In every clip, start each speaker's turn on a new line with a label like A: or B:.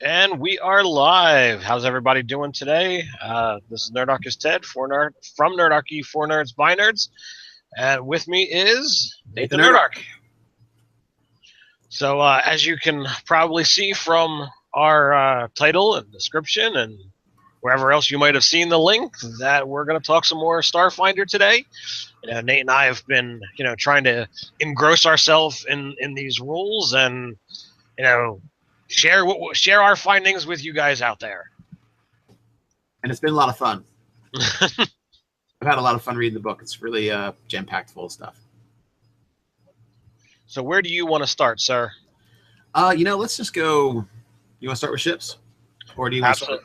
A: And we are live. How's everybody doing today? This is Nerdarchy Ted from Nerdarchy for Nerds by Nerds, and with me is Nathan Nerdarch. So, as you can probably see from our title and description, and wherever else you might have seen the link, that we're going to talk some more Starfinder today. Nate and I have been, trying to engross ourselves in these rules, and share our findings with you guys out there.
B: And it's been a lot of fun. I've had a lot of fun reading the book. It's really jam-packed full of stuff.
A: So where do you want to start, sir?
B: Let's just go. You want to start with ships, or do you want to start?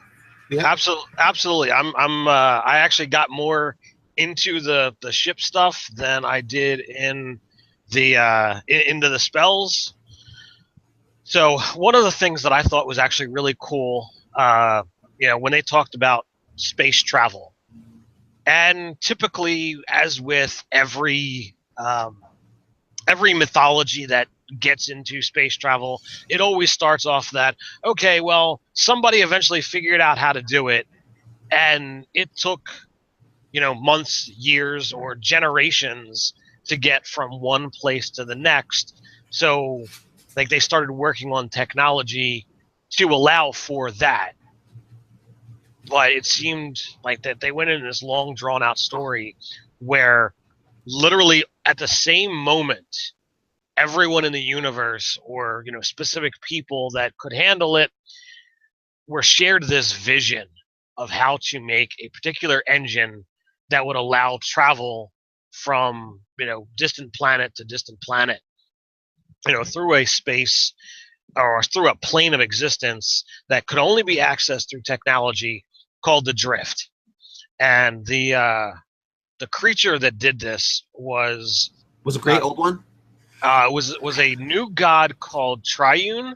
A: Yeah. Absolutely. I actually got more into the ship stuff than I did in the into the spells. So one of the things that I thought was actually really cool, when they talked about space travel, and typically, as with every mythology that gets into space travel, it always starts off that, okay, well, somebody eventually figured out how to do it, and it took, months, years, or generations to get from one place to the next. So, like, they started working on technology to allow for that. But it seemed like that they went into this long, drawn-out story where literally at the same moment, everyone in the universe, or specific people that could handle it, were shared this vision of how to make a particular engine that would allow travel from distant planet to distant planet, through a space or through a plane of existence that could only be accessed through technology called the drift. And the creature that did this was
B: a great old one.
A: Was a new god called Triune.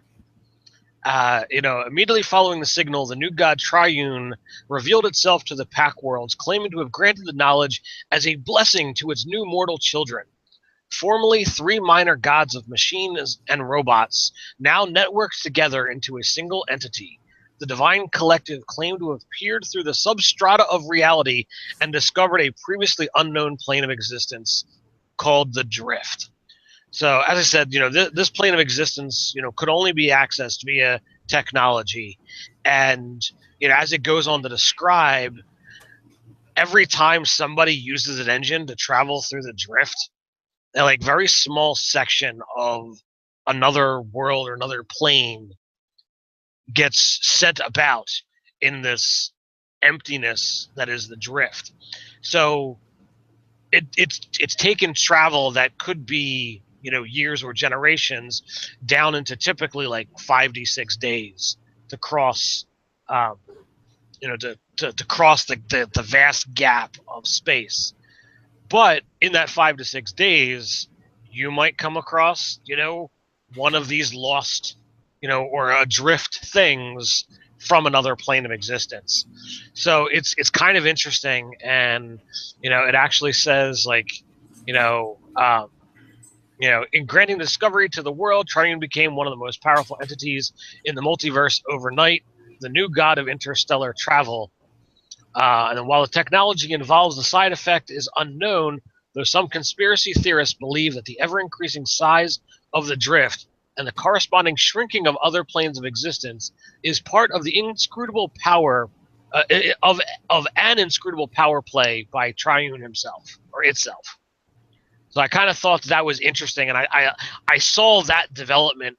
A: Immediately following the signal, the new god Triune revealed itself to the Pack Worlds, claiming to have granted the knowledge as a blessing to its new mortal children. Formerly three minor gods of machines and robots, now networked together into a single entity. The Divine Collective claimed to have peered through the substrata of reality and discovered a previously unknown plane of existence called the Drift. So, as I said, this plane of existence, could only be accessed via technology. And, as it goes on to describe, every time somebody uses an engine to travel through the drift, a very small section of another world or another plane gets sent about in this emptiness that is the drift. So it's taken travel that could be years or generations down into typically 5 to 6 days to cross to cross the vast gap of space. But in that 5 to 6 days, you might come across, one of these lost, or adrift things from another plane of existence. So it's kind of interesting, and it actually says in granting discovery to the world, Triune became one of the most powerful entities in the multiverse overnight, the new god of interstellar travel. And while the technology involves, the side effect is unknown, though some conspiracy theorists believe that the ever-increasing size of the drift and the corresponding shrinking of other planes of existence is part of the inscrutable power of an inscrutable power play by Triune himself, or itself. So I kind of thought that was interesting, and I saw that development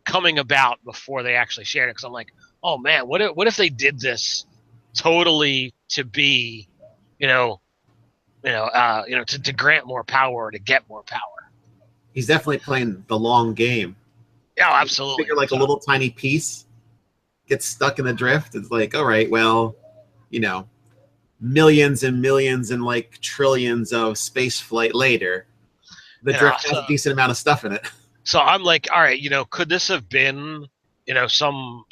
A: coming about before they actually shared it, because I'm like, oh man, what if they did this totally to be, to grant more power or to get more power.
B: He's definitely playing the long game.
A: Yeah, absolutely.
B: You figure a little tiny piece gets stuck in the drift. It's like, all right, well, millions and millions and trillions of space flight later, the drift has a decent amount of stuff in it.
A: So I'm like, all right, could this have been, some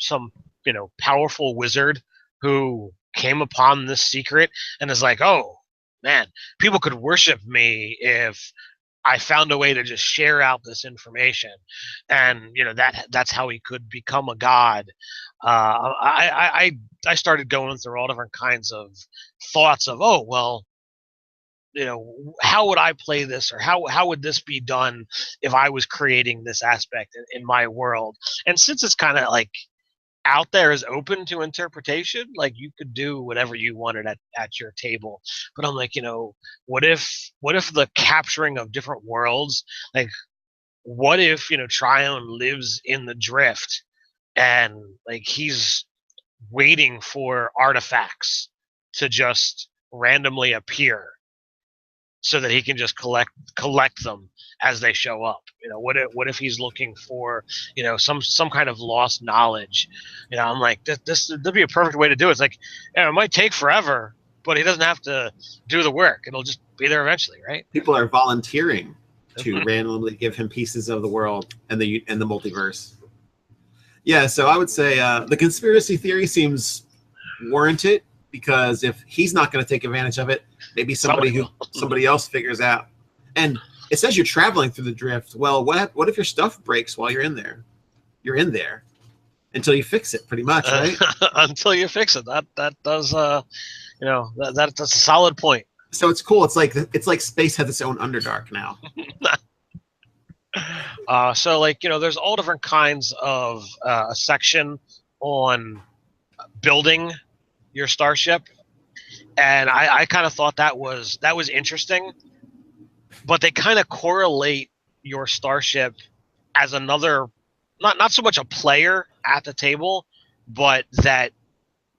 A: powerful wizard who came upon this secret and is like, oh man, people could worship me if I found a way to just share out this information, and that's how he could become a god. I started going through all different kinds of thoughts of, oh well, how would I play this, or how would this be done if I was creating this aspect in my world? And since it's kind of like out there is open to interpretation, like you could do whatever you wanted at your table. But I'm like, what if the capturing of different worlds, like what if Tryon lives in the drift, and like he's waiting for artifacts to just randomly appear so that he can just collect them as they show up. What if he's looking for some kind of lost knowledge? I'm like, that'd be a perfect way to do it. It's like, it might take forever, but he doesn't have to do the work. It'll just be there eventually, right?
B: People are volunteering to randomly give him pieces of the world and the multiverse. Yeah, so I would say the conspiracy theory seems warranted, because if he's not going to take advantage of it, maybe somebody else figures out. And it says you're traveling through the drift. Well, what if your stuff breaks while you're in there? You're in there until you fix it, pretty much, right?
A: Until you fix it. That does that's a solid point.
B: So it's cool. It's like space has its own Underdark now.
A: So there's all different kinds of a section on building your starship, and I kind of thought that was interesting, but they kind of correlate your starship as another, not so much a player at the table, but that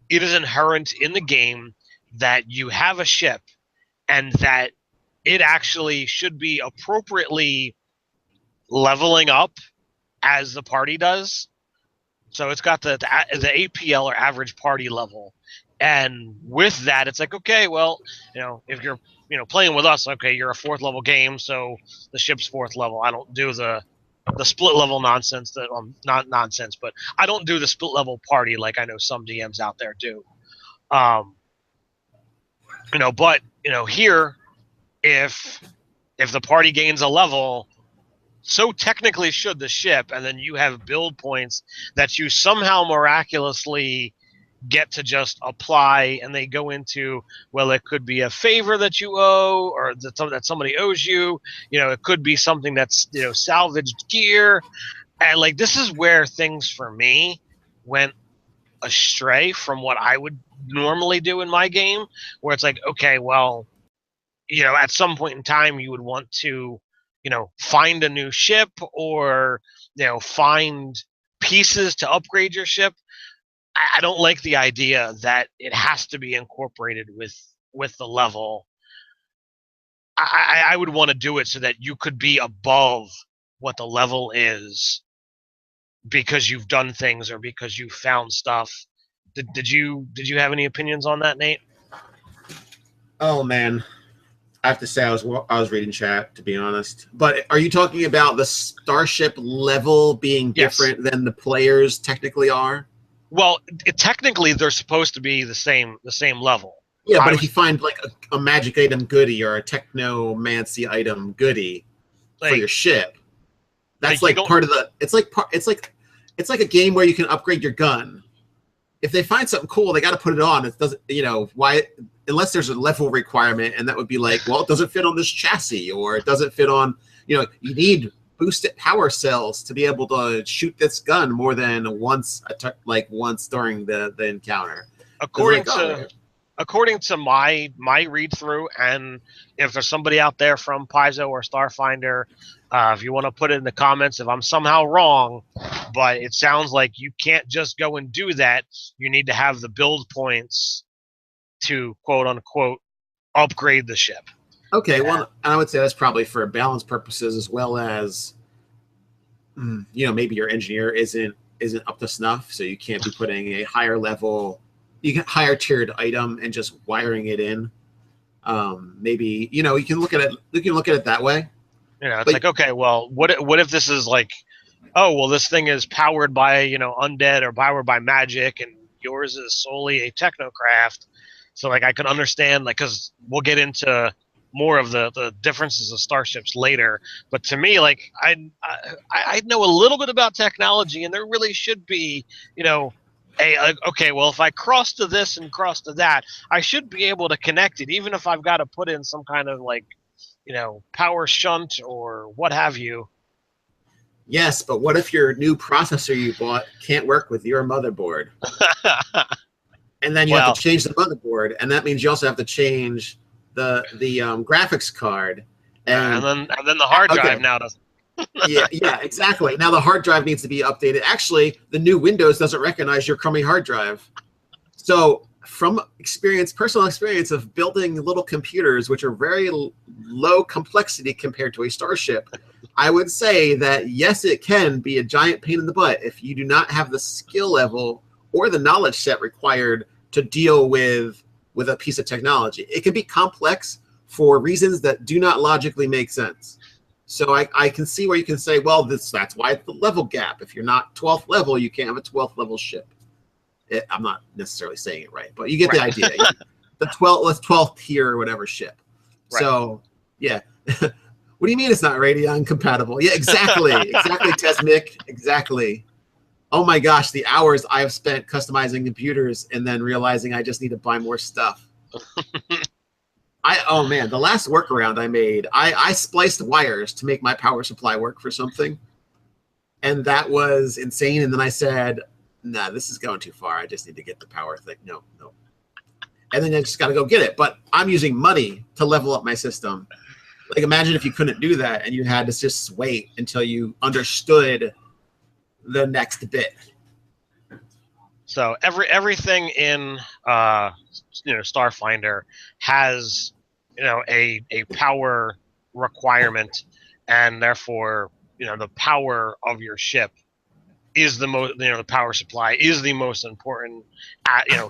A: it is inherent in the game that you have a ship, and that it actually should be appropriately leveling up as the party does. So it's got the APL, or average party level. And with that, it's like, okay, well, if you're, playing with us, okay, you're a 4th level game, so the ship's 4th level. I don't do the split level nonsense, not nonsense, but I don't do the split level party like I know some DMs out there do. But here, if the party gains a level, so technically should the ship, and then you have build points that you somehow miraculously get to just apply, and they go into, well, it could be a favor that you owe, or that somebody owes you. It could be something that's salvaged gear, and like this is where things for me went astray from what I would normally do in my game, where it's like, okay, well, at some point in time you would want to find a new ship, or find pieces to upgrade your ship. I don't like the idea that it has to be incorporated with the level. I would want to do it so that you could be above what the level is because you've done things, or because you found stuff. Did you have any opinions on that, Nate?
B: Oh man, I have to say I was reading chat, to be honest. But are you talking about the starship level being different than the players technically are?
A: Well, technically they're supposed to be the same level.
B: Yeah, but if you find like a magic item goodie, or a technomancy item goodie for your ship, that's like part of the. It's like a game where you can upgrade your gun. If they find something cool, they got to put it on. It doesn't, why? Unless there's a level requirement, and that would be like, well, it doesn't fit on this chassis, or it doesn't fit on. You need boosted power cells to be able to shoot this gun more than once during the encounter.
A: According to my read through, and if there's somebody out there from Paizo or Starfinder, if you want to put it in the comments if I'm somehow wrong, but it sounds like you can't just go and do that. You need to have the build points to quote unquote upgrade the ship.
B: Okay, well, I would say that's probably for balance purposes, as well as maybe your engineer isn't up to snuff, so you can't be putting a higher level, higher tiered item and just wiring it in. Maybe you can look at it. You can look at it that way.
A: It's like, okay, well, what if this is like, oh, well, this thing is powered by undead, or powered by magic, and yours is solely a technocraft. So like I could understand, like, because we'll get into more of the differences of starships later. But to me, like I know a little bit about technology, and there really should be, okay, well, if I cross to this and cross to that, I should be able to connect it, even if I've got to put in some kind of like, power shunt or what have you.
B: Yes, but what if your new processor you bought can't work with your motherboard? And then you have to change the motherboard, and that means you also have to change the graphics card.
A: And then the hard drive now doesn't.
B: yeah, exactly. Now the hard drive needs to be updated. Actually, the new Windows doesn't recognize your crummy hard drive. So from personal experience of building little computers, which are very low complexity compared to a Starship, I would say that yes, it can be a giant pain in the butt if you do not have the skill level or the knowledge set required to deal with a piece of technology. It can be complex for reasons that do not logically make sense. So I can see where you can say, well, that's why it's the level gap. If you're not 12th level, you can't have a 12th level ship. I'm not necessarily saying it right, but you get the idea. The 12th tier or whatever ship. Right. So, yeah. What do you mean it's not Radeon compatible? Yeah, exactly. Exactly, Tesmic. Exactly. Oh my gosh, the hours I've spent customizing computers and then realizing I just need to buy more stuff. Oh man, the last workaround I made, I spliced wires to make my power supply work for something. And that was insane. And then I said, nah, this is going too far. I just need to get the power thing. No. And then I just got to go get it. But I'm using money to level up my system. Like, imagine if you couldn't do that and you had to just wait until you understood the next bit.
A: So everything in Starfinder has a power requirement, and therefore the power of your ship is the most, the power supply is the most important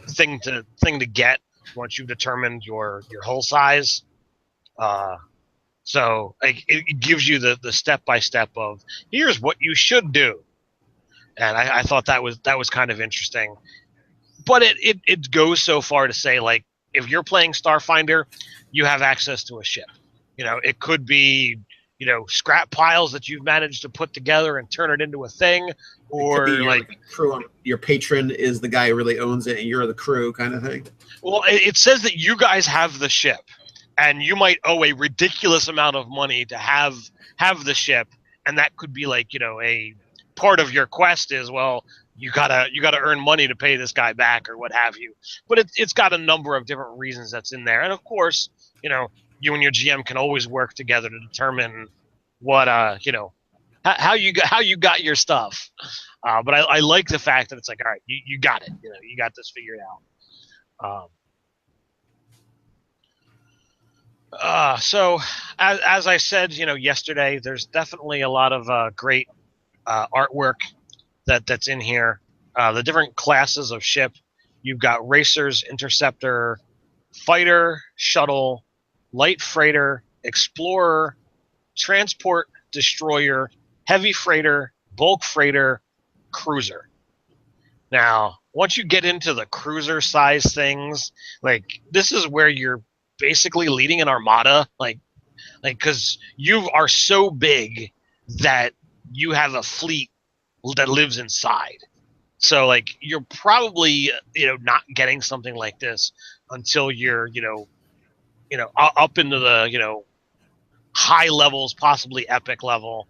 A: thing to get once you've determined your hull size. So like it gives you the step-by-step of here's what you should do. And I thought that was kind of interesting. But it goes so far to say, like, if you're playing Starfinder, you have access to a ship. It could be, scrap piles that you've managed to put together and turn it into a thing, or like
B: crew. Your patron is the guy who really owns it, and you're the crew, kind of thing.
A: Well, it says that you guys have the ship, and you might owe a ridiculous amount of money to have the ship, and that could be like a part of your quest is, well, you gotta earn money to pay this guy back or what have you. But it's got a number of different reasons that's in there, and of course, you and your GM can always work together to determine what how you got your stuff. But I like the fact that it's like, all right, you got it. You got this figured out. So as I said, yesterday, there's definitely a lot of great artwork that's in here. The different classes of ship. You've got racers, interceptor, fighter, shuttle, light freighter, explorer, transport, destroyer, heavy freighter, bulk freighter, cruiser. Now, once you get into the cruiser size things, like this is where you're basically leading an armada, like because you are so big that you have a fleet that lives inside. So like you're probably not getting something like this until you're up into the high levels, possibly epic level.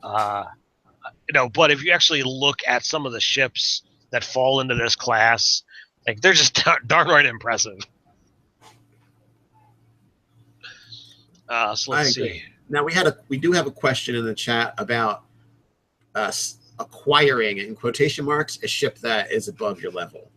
A: But if you actually look at some of the ships that fall into this class, like they're just darn right impressive. So let's see.
B: Now we do have a question in the chat about us acquiring, in quotation marks, a ship that is above your level.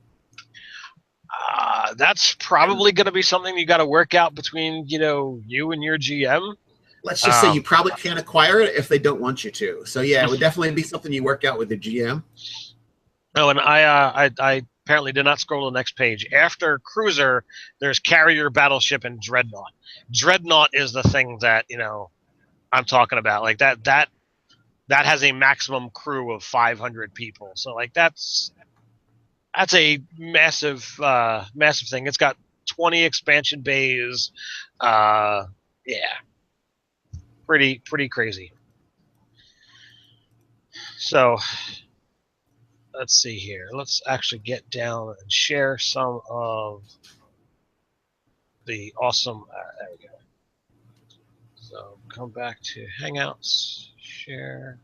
A: That's probably going to be something you got to work out between you and your GM.
B: Let's just say you probably can't acquire it if they don't want you to. So yeah, it would definitely be something you work out with the GM.
A: Oh, and I apparently did not scroll to the next page. After cruiser, there's carrier, battleship, and dreadnought. Dreadnought is the thing that I'm talking about. Like that has a maximum crew of 500 people. So like that's a massive thing. It's got 20 expansion bays. Yeah, pretty crazy. So let's see here. Let's actually get down and share some of the awesome. There we go. So come back to Hangouts, share.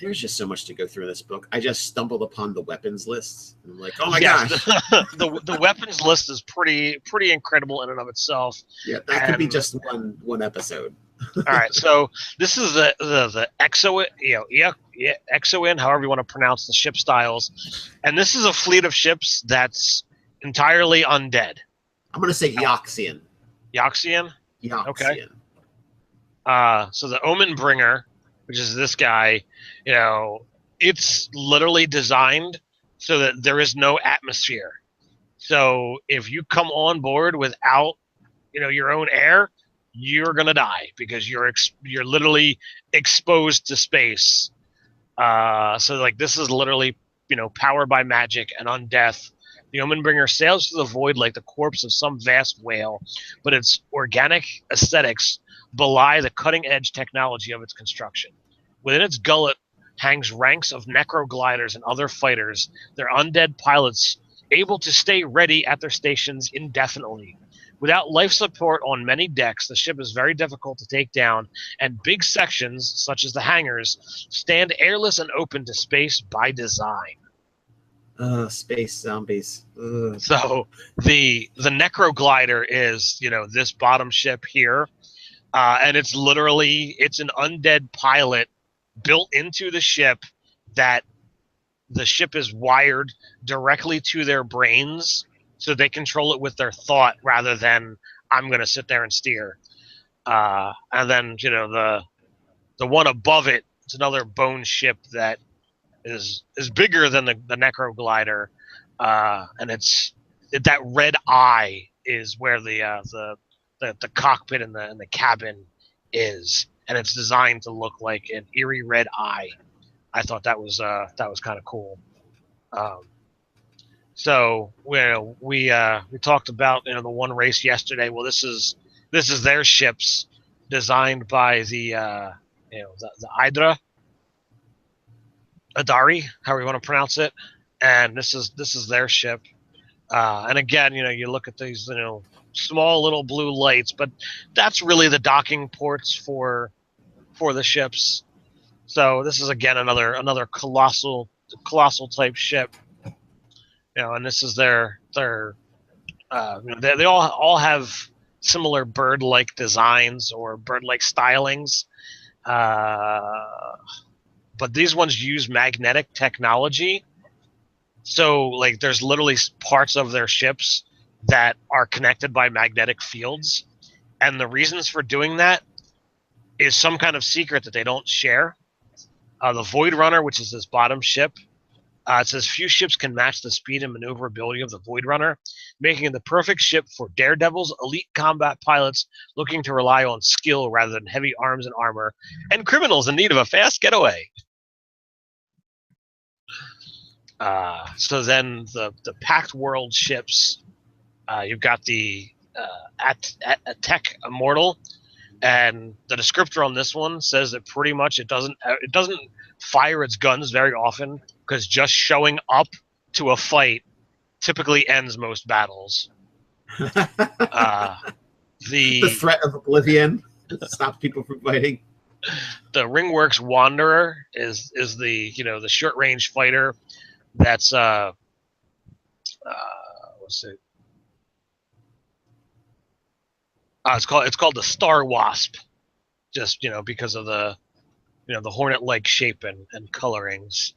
B: There's just so much to go through in this book. I just stumbled upon the weapons list. And I'm like, oh my
A: yes,
B: gosh.
A: the weapons list is pretty incredible in and of itself.
B: Yeah, that could be just one episode.
A: All right, so this is the Exo, Exoin, however you want to pronounce the ship styles, and this is a fleet of ships that's entirely undead.
B: I'm gonna say Yoxian.
A: Yoxian.
B: Yoxian.
A: Okay. So the Omen Bringer, which is this guy, it's literally designed so that there is no atmosphere. So if you come on board without, your own air, you're gonna die because you're literally exposed to space. So like this is literally, powered by magic and undeath. The Omenbringer sails through the void like the corpse of some vast whale, but its organic aesthetics belie the cutting-edge technology of its construction. Within its gullet hangs ranks of necrogliders and other fighters, their undead pilots able to stay ready at their stations indefinitely. Without life support on many decks, the ship is very difficult to take down, and big sections, such as the hangars, stand airless and open to space by design.
B: Space zombies. Ugh.
A: So the necroglider is, this bottom ship here, and it's an undead pilot built into the ship that the ship is wired directly to their brains, so they control it with their thought rather than I'm going to sit there and steer. And then the one above it, it's another bone ship that is bigger than the necroglider, and that red eye is where the cockpit and the cabin is, and it's designed to look like an eerie red eye. I thought that was kind of cool. So we talked about the one race yesterday. Well, this is their ships designed by the Hydra, Adari, however you want to pronounce it, and this is their ship. And again, you look at these small little blue lights, but that's really the docking ports for the ships. So this is again another colossal type ship. And this is their they all have similar bird-like designs or bird-like stylings, but these ones use magnetic technology. So like there's literally parts of their ships that are connected by magnetic fields, and the reasons for doing that is some kind of secret that they don't share. The Void Runner, which is this bottom ship, it says few ships can match the speed and maneuverability of the Void Runner, making it the perfect ship for daredevils, elite combat pilots looking to rely on skill rather than heavy arms and armor, and criminals in need of a fast getaway. So then the Pact World ships, you've got the Tech Immortal, and the descriptor on this one says that pretty much it doesn't fire its guns very often because just showing up to a fight typically ends most battles. The
B: threat of oblivion stops people from fighting.
A: The Ringworks Wanderer is the the short range fighter that's what's it? It's called the Star Wasp, just because of the the hornet-like shape and colorings.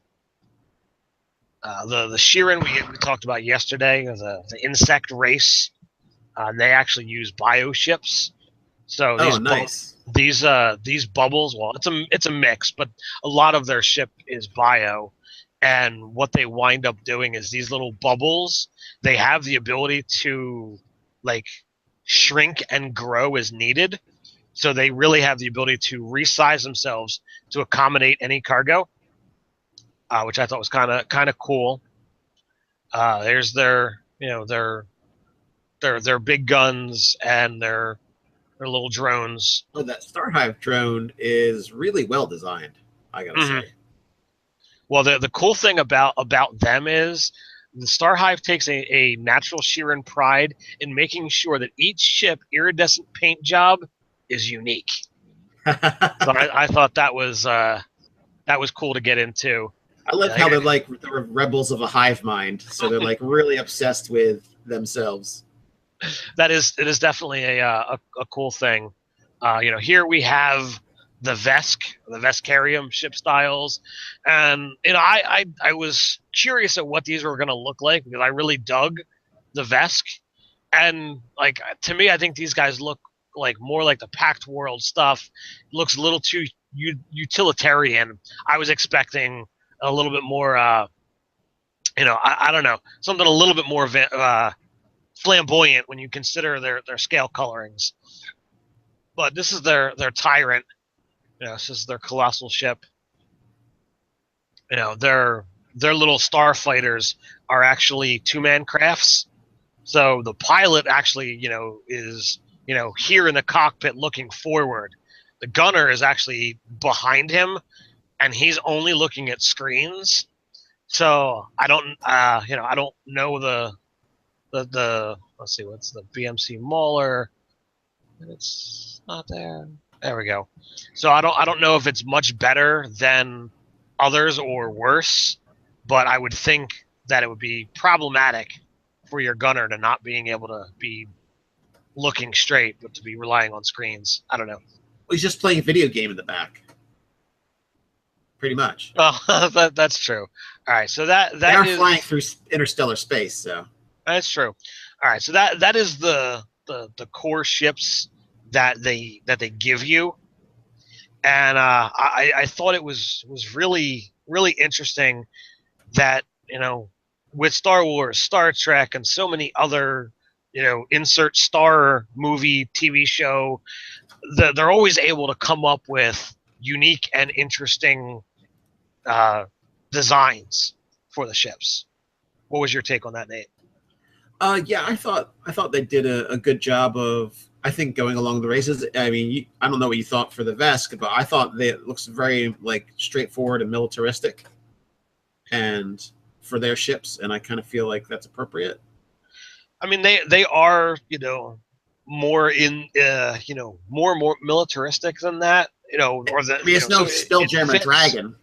A: The Shirin we talked about yesterday, the insect race. They actually use bioships. So these bubbles. Well, it's a mix, but a lot of their ship is bio. And what they wind up doing is these little bubbles. They have the ability to like shrink and grow as needed. So they really have the ability to resize themselves to accommodate any cargo, which I thought was kind of cool. There's their their big guns and their Their little drones.
B: Oh, that Starhive drone is really well designed, I gotta say.
A: Well, the cool thing about them is the Starhive takes a natural sheer and pride in making sure that each ship iridescent paint job is unique. So I thought that was cool to get into.
B: I love how they're like the rebels of a hive mind, so they're like really obsessed with themselves.
A: It is definitely a cool thing. Here we have the Veskarium ship styles, and I was curious at what these were going to look like because I really dug the Vesk, and like to me, I think these guys look like more like the Pact World stuff. Looks a little too utilitarian. I was expecting a little bit more. I don't know, something a little bit more flamboyant when you consider their scale colorings. But this is their tyrant. This is their colossal ship. Their little starfighters are actually two-man crafts. So the pilot actually, is here in the cockpit looking forward. The gunner is actually behind him, and he's only looking at screens. So I don't know the let's see, what's the BMC Mauler? It's not there. There we go. So I don't know if it's much better than others or worse, but I would think that it would be problematic for your gunner to not being able to be looking straight, but to be relying on screens. I don't know.
B: Well, he's just playing a video game in the back. Pretty much.
A: Oh, that's true. All right, so that
B: they are
A: is
B: flying through interstellar space, so
A: that's true. All right, so that is the core ships that they give you, and I thought it was really really interesting that with Star Wars, Star Trek, and so many other insert star movie, TV show, they're always able to come up with unique and interesting designs for the ships. What was your take on that, Nate?
B: Yeah, I thought they did a good job of, I think, going along the races. I mean, I don't know what you thought for the Vesk, but I thought it looks very like straightforward and militaristic, and for their ships, and I kind of feel like that's appropriate.
A: I mean, they are more in more militaristic than that. Or the,
B: I mean, it's no Spelljammer dragon,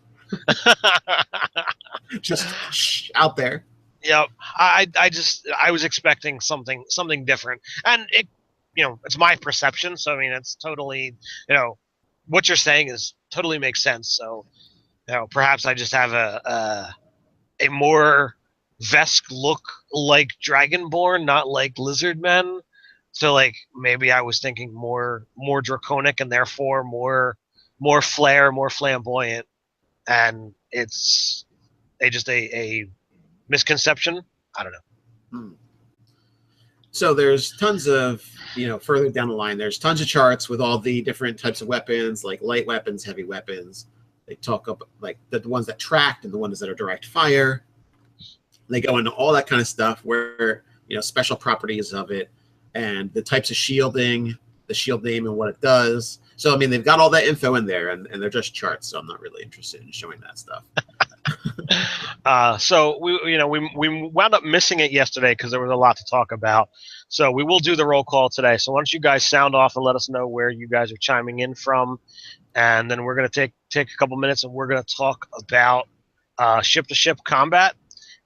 B: just out there.
A: Yeah, I was expecting something different, and it's my perception. So I mean, it's totally what you're saying is totally makes sense. So perhaps I just have a more Vesk look like Dragonborn, not like Lizardmen. So like maybe I was thinking more draconic and therefore more flair, more flamboyant, and it's a misconception. I don't know.
B: So there's tons of, further down the line, there's tons of charts with all the different types of weapons, like light weapons, heavy weapons. They talk about like the ones that tracked and the ones that are direct fire. They go into all that kind of stuff where, special properties of it and the types of shielding, the shield name and what it does. So, I mean, they've got all that info in there and they're just charts. So I'm not really interested in showing that stuff.
A: So we wound up missing it yesterday because there was a lot to talk about. So we will do the roll call today. So why don't you guys sound off and let us know where you guys are chiming in from, and then we're going to take a couple minutes and we're going to talk about ship to ship combat.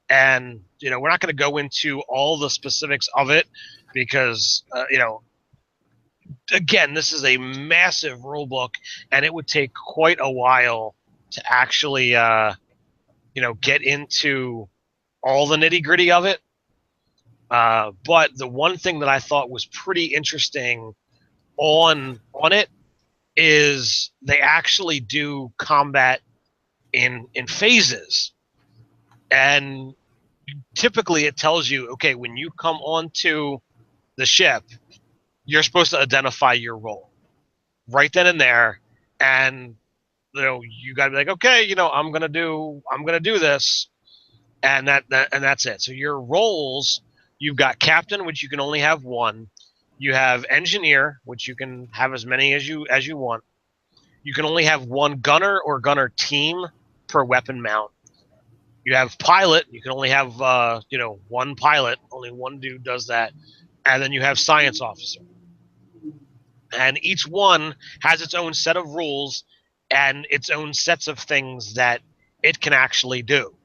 A: And we're not going to go into all the specifics of it because again, this is a massive rule book, and it would take quite a while to actually get into all the nitty gritty of it. But the one thing that I thought was pretty interesting on it is they actually do combat in phases. And typically it tells you, okay, when you come onto the ship, you're supposed to identify your role right then and there. And you got to be like, okay, I'm gonna do this, and that's it. So your roles, you've got captain, which you can only have one. You have engineer, which you can have as many as you want. You can only have one gunner or gunner team per weapon mount. You have pilot. You can only have one pilot. Only one dude does that. And then you have science officer. And each one has its own set of rules and its own sets of things that it can actually do.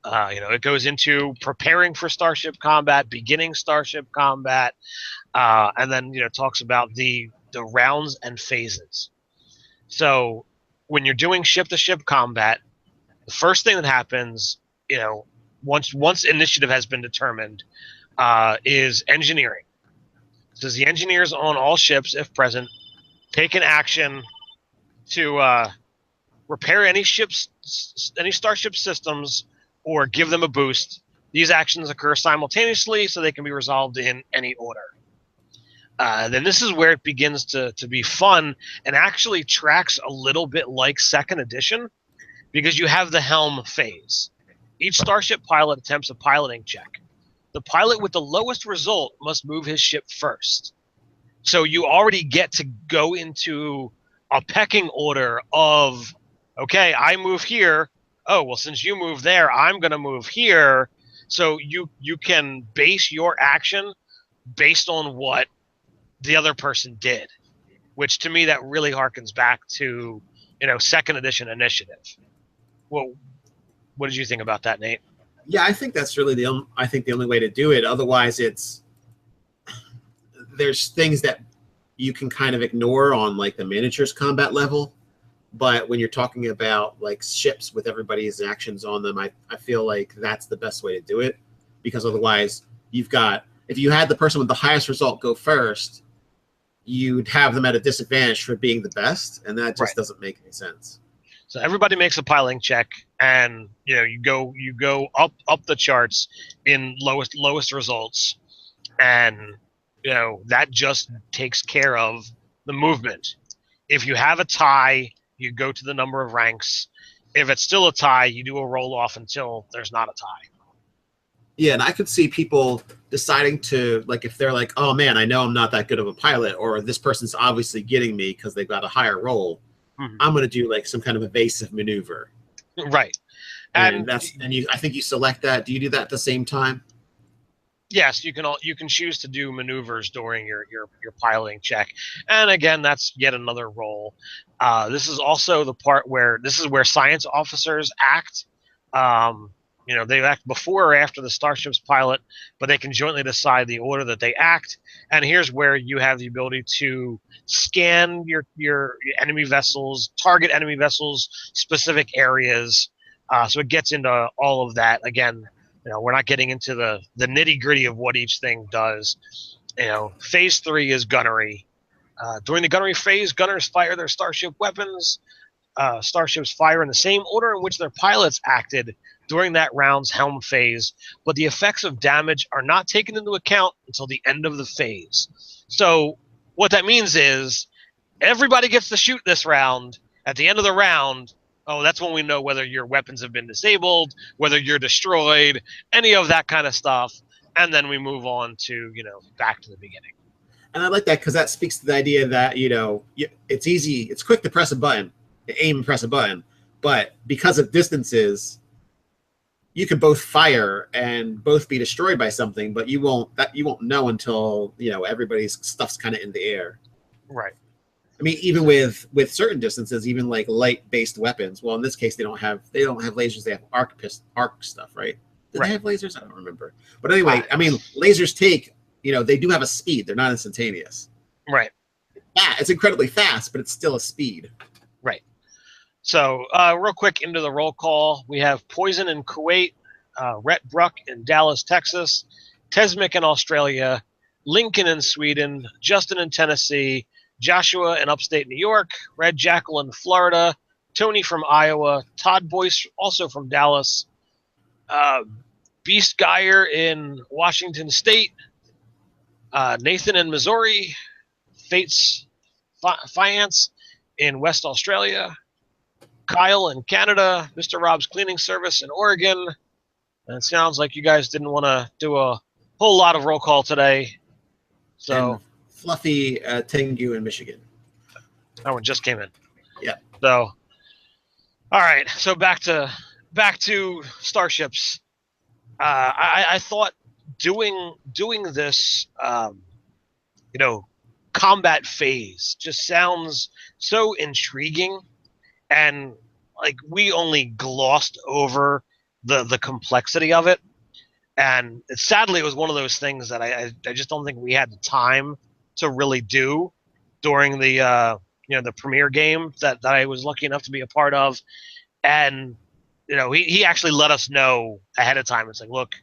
A: It goes into preparing for starship combat, beginning starship combat, and then talks about the rounds and phases. So when you're doing ship-to-ship combat, the first thing that happens, once initiative has been determined, is engineering. Does the engineers on all ships, if present, take an action to repair any starship systems or give them a boost? These actions occur simultaneously, so they can be resolved in any order. Then this is where it begins to be fun and actually tracks a little bit like 2nd edition, because you have the helm phase. Each starship pilot attempts a piloting check. The pilot with the lowest result must move his ship first. So you already get to go into a pecking order of, okay, I move here. Oh, well, since you move there, I'm going to move here. So you can base your action based on what the other person did, which to me that really harkens back to 2nd edition initiative. Well, what did you think about that, Nate?
B: Yeah, I think that's really the only way to do it. Otherwise, there's things that you can kind of ignore on like the miniatures combat level, but when you're talking about like ships with everybody's actions on them, I feel like that's the best way to do it, because otherwise if you had the person with the highest result go first, you'd have them at a disadvantage for being the best, and that just doesn't make any sense.
A: So everybody makes a piloting check, and you go up the charts in lowest results, and that just takes care of the movement. If you have a tie, you go to the number of ranks. If it's still a tie, you do a roll off until there's not a tie.
B: Yeah, and I could see people deciding to, like, if they're like, oh man, I know I'm not that good of a pilot, or this person's obviously getting me because they've got a higher roll. I'm going to do like some kind of evasive maneuver.
A: Right.
B: And I think you select that. Do you do that at the same time?
A: Yes, you can choose to do maneuvers during your piloting check, and again, that's yet another roll. This is also the part where science officers act. They act before or after the starship's pilot, but they can jointly decide the order that they act. And here's where you have the ability to scan your enemy vessels, target enemy vessels, specific areas. So it gets into all of that. Again, we're not getting into the nitty gritty of what each thing does. Phase 3 is gunnery. During the gunnery phase, gunners fire their starship weapons. Starships fire in the same order in which their pilots acted during that round's helm phase, but the effects of damage are not taken into account until the end of the phase. So what that means is everybody gets to shoot this round. At the end of the round, that's when we know whether your weapons have been disabled, whether you're destroyed, any of that kind of stuff, and then we move on to, back to the beginning.
B: And I like that because that speaks to the idea that, it's easy, it's quick to press a button, to aim and press a button, but because of distances, you could both fire and both be destroyed by something, but you won't know until everybody's stuff's kind of in the air.
A: Right.
B: I mean, even with certain distances, even like light-based weapons. Well, in this case, they don't have lasers. They have arc stuff, right? Do they have lasers? I don't remember. But anyway, I mean, lasers take they do have a speed. They're not instantaneous.
A: Right.
B: Yeah, it's incredibly fast, but it's still a speed.
A: Right. So, real quick into the roll call, we have Poison in Kuwait, Rhett Bruck in Dallas, Texas, Tesmic in Australia, Lincoln in Sweden, Justin in Tennessee, Joshua in upstate New York, Red Jackal in Florida, Tony from Iowa, Todd Boyce also from Dallas, Beast Geyer in Washington State, Nathan in Missouri, Fates Fiance in West Australia, Kyle in Canada, Mr. Rob's Cleaning Service in Oregon. And it sounds like you guys didn't want to do a whole lot of roll call today. So,
B: Fluffy Tengu in Michigan.
A: That one just came in.
B: Yeah.
A: So, all right. So back to Starships. I thought doing this, combat phase just sounds so intriguing, and like we only glossed over the complexity of it, and sadly it was one of those things that I just don't think we had the time to really do during the the premiere game that I was lucky enough to be a part of. And he actually let us know ahead of time. It's like, look,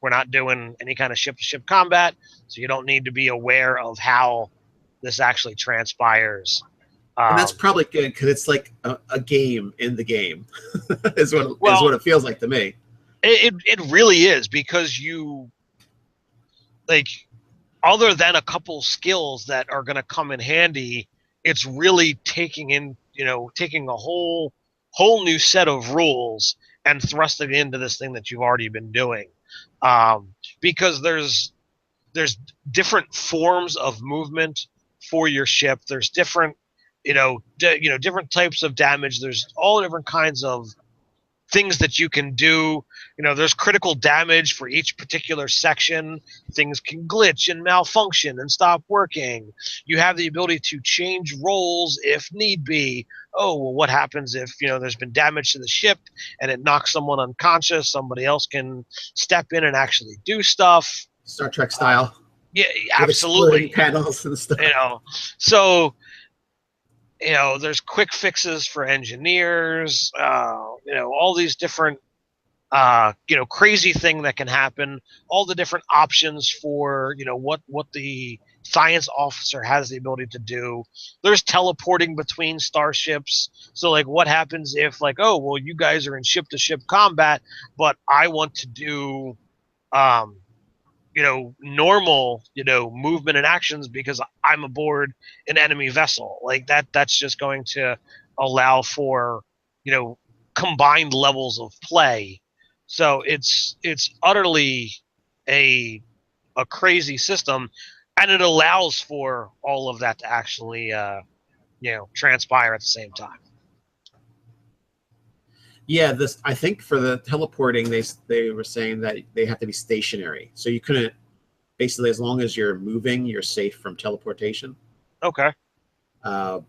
A: we're not doing any kind of ship-to-ship combat, so you don't need to be aware of how this actually transpires.
B: And that's probably good, because it's like a game in the game, is what it feels like to me.
A: It really is, because you, like, other than a couple skills that are going to come in handy, it's really taking a whole new set of rules and thrusting it into this thing that you've already been doing. Because there's different forms of movement for your ship. There's different, different types of damage. There's all different kinds of things that you can do. There's critical damage for each particular section. Things can glitch and malfunction and stop working. You have the ability to change roles if need be. Oh, well, what happens if there's been damage to the ship and it knocks someone unconscious? Somebody else can step in and actually do stuff.
B: Star Trek style.
A: Yeah, absolutely.
B: Panels and stuff.
A: So there's quick fixes for engineers. All these different crazy thing that can happen. All the different options for what the science officer has the ability to do. There's teleporting between starships. So like, what happens if, like, oh, well, you guys are in ship-to-ship combat, but I want to do normal, movement and actions because I'm aboard an enemy vessel. Like that's just going to allow for, combined levels of play. So it's utterly a crazy system, and it allows for all of that to actually, transpire at the same time.
B: Yeah, I think for the teleporting, they were saying that they have to be stationary. So you couldn't, basically, as long as you're moving, you're safe from teleportation.
A: Okay.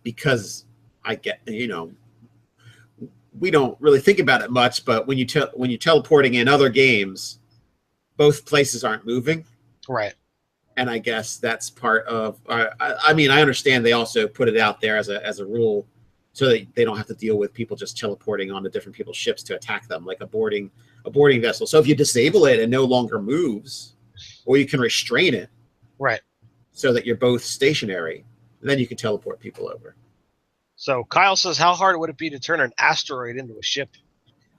B: Because I get, we don't really think about it much, but when you're teleporting in other games, both places aren't moving.
A: Right.
B: And I guess that's part of. I mean, I understand they also put it out there as a rule, so that they don't have to deal with people just teleporting onto different people's ships to attack them, like a boarding vessel. So if you disable it and no longer moves, or you can restrain it,
A: right,
B: so that you're both stationary, then you can teleport people over.
A: So Kyle says, how hard would it be to turn an asteroid into a ship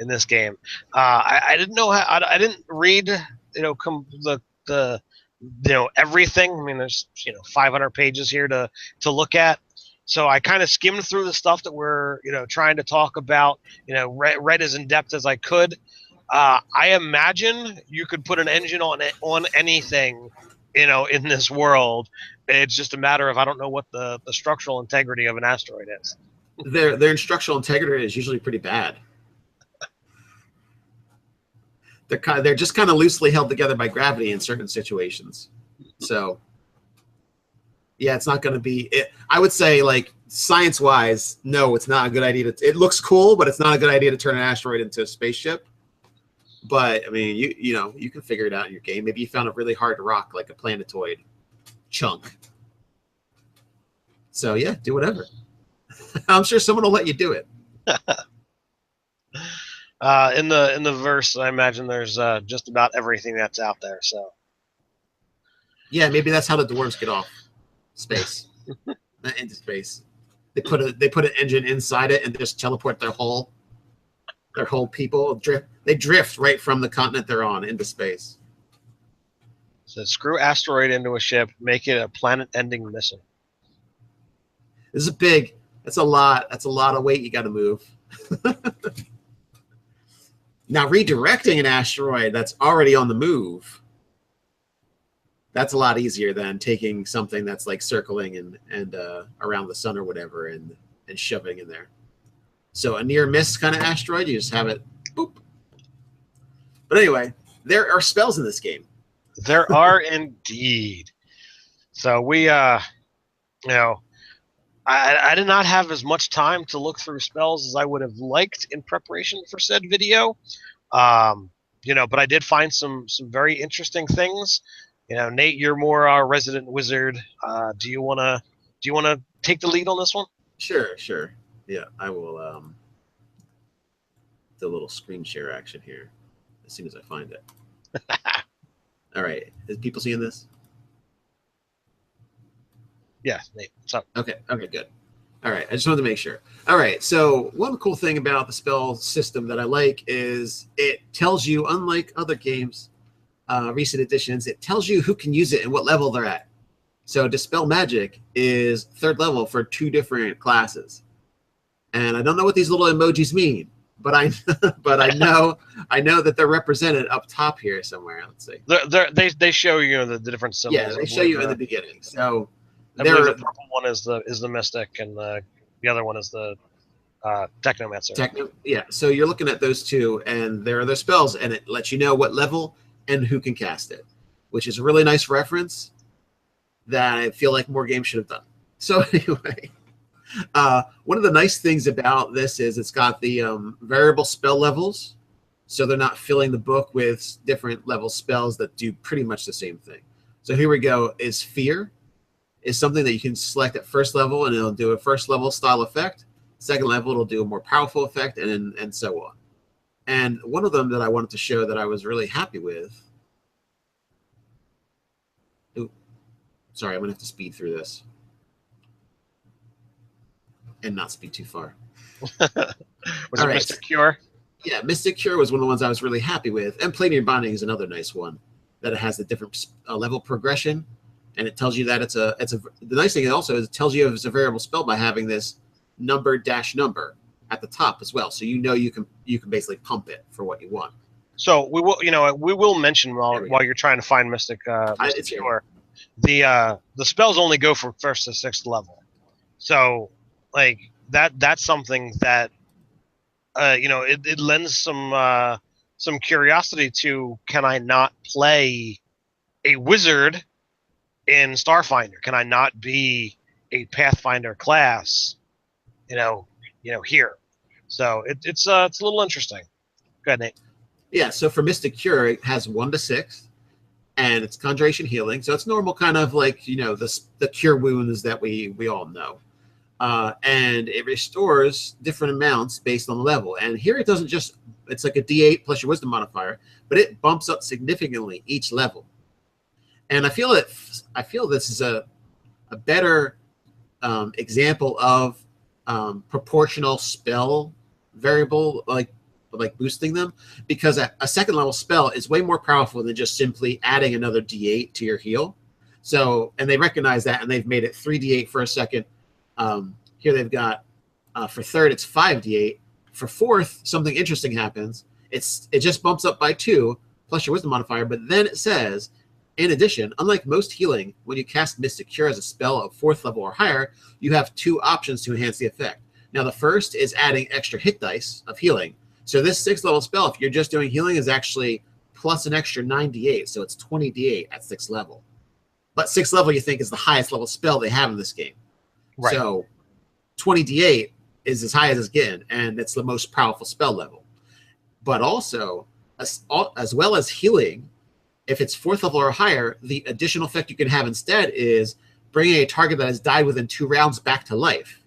A: in this game? I didn't know how. I didn't read the everything. I mean, there's 500 pages here to look at. So I kind of skimmed through the stuff that we're trying to talk about. Read as in depth as I could. I imagine you could put an engine on anything, in this world. It's just a matter of, I don't know what the structural integrity of an asteroid is.
B: Their structural integrity is usually pretty bad. They're just kind of loosely held together by gravity in certain situations. So yeah, it's not going to be it. I would say, like, science-wise, no, it's not a good idea it looks cool, but it's not a good idea to turn an asteroid into a spaceship. But I mean, you can figure it out in your game. Maybe you found a really hard rock, like a planetoid chunk. So yeah, do whatever. I'm sure someone will let you do it.
A: In the verse, I imagine there's just about everything that's out there. So
B: yeah, maybe that's how the dwarves get off space, into space. They put an engine inside it and just teleport their whole people. They drift right from the continent they're on into space.
A: So screw asteroid into a ship, make it a planet-ending missile.
B: This is big. That's a lot. That's a lot of weight you got to move. Now, redirecting an asteroid that's already on the move, That's a lot easier than taking something that's like circling and around the sun or whatever and shoving in there. So a near miss kind of asteroid, you just have it, boop. But anyway, there are spells in this game.
A: There are indeed. So we, you know, I did not have as much time to look through spells as I would have liked in preparation for said video. You know, but I did find some very interesting things. You know, Nate, you're more our resident wizard. Do you wanna take the lead on this one?
B: Sure. Yeah, I will. The little screen share action here as soon as I find it. All right, is people seeing this?
A: Yeah, Nate. What's up?
B: Okay, good. All right, I just wanted to make sure. All right, so one cool thing about the spell system that I like is it tells you, unlike other games, recent editions, it tells you who can use it and what level they're at. So Dispel Magic is 3rd level for 2 different classes. And I don't know what these little emojis mean, but I know that they're represented up top here somewhere. Let's see. They
A: show you the different symbols.
B: Yeah, they show you in the beginning. So
A: I believe the purple one is the mystic, and the other one is the technomancer.
B: Yeah. So you're looking at those 2, and there are their spells, and it lets you know what level and who can cast it, which is a really nice reference that I feel like more games should have done. So anyway, one of the nice things about this is it's got the variable spell levels, so they're not filling the book with different level spells that do pretty much the same thing. So here we go. Is Fear is something that you can select at 1st level, and it'll do a 1st level style effect. 2nd level, it'll do a more powerful effect, and so on. And one of them that I wanted to show that I was really happy with. Ooh, sorry, I'm gonna have to speed through this and not speed too far.
A: Was it Mystic Cure?
B: Yeah, Mystic Cure was one of the ones I was really happy with, and Planar Bonding is another nice one that it has the different level progression, and it tells you that it's a. The nice thing also is it tells you if it's a variable spell by having this number -number at the top as well, so you know you can basically pump it for what you want.
A: So we will mention while you're trying to find Mystic Cure, the spells only go from 1st to 6th level. So like that's something that it lends some curiosity to, can I not play a wizard in Starfinder? Can I not be a Pathfinder class? Here. So it's a little interesting. Go ahead, Nate.
B: Yeah, so for Mystic Cure, it has 1 to 6, and it's Conjuration Healing. So it's normal kind of like, the cure wounds that we all know. And it restores different amounts based on the level. And here it doesn't just, it's like a D8 plus your wisdom modifier, but it bumps up significantly each level. And I feel this is a better example of proportional spell variable, like boosting them, because a 2nd level spell is way more powerful than just simply adding another D8 to your heal. So, and they recognize that, and they've made it 3D8 for a 2nd. Here they've got for 3rd it's 5D8. For 4th, something interesting happens. It just bumps up by 2 plus your wisdom modifier, but then it says, in addition, unlike most healing, when you cast Mystic Cure as a spell of 4th level or higher, you have 2 options to enhance the effect. Now, the first is adding extra hit dice of healing. So this 6th level spell, if you're just doing healing, is actually plus an extra 9d8, so it's 20d8 at 6th level. But 6th level, you think, is the highest level spell they have in this game. Right. So 20d8 is as high as it's getting, and it's the most powerful spell level. But also, as well as healing, if it's 4th level or higher, the additional effect you can have instead is bringing a target that has died within 2 rounds back to life.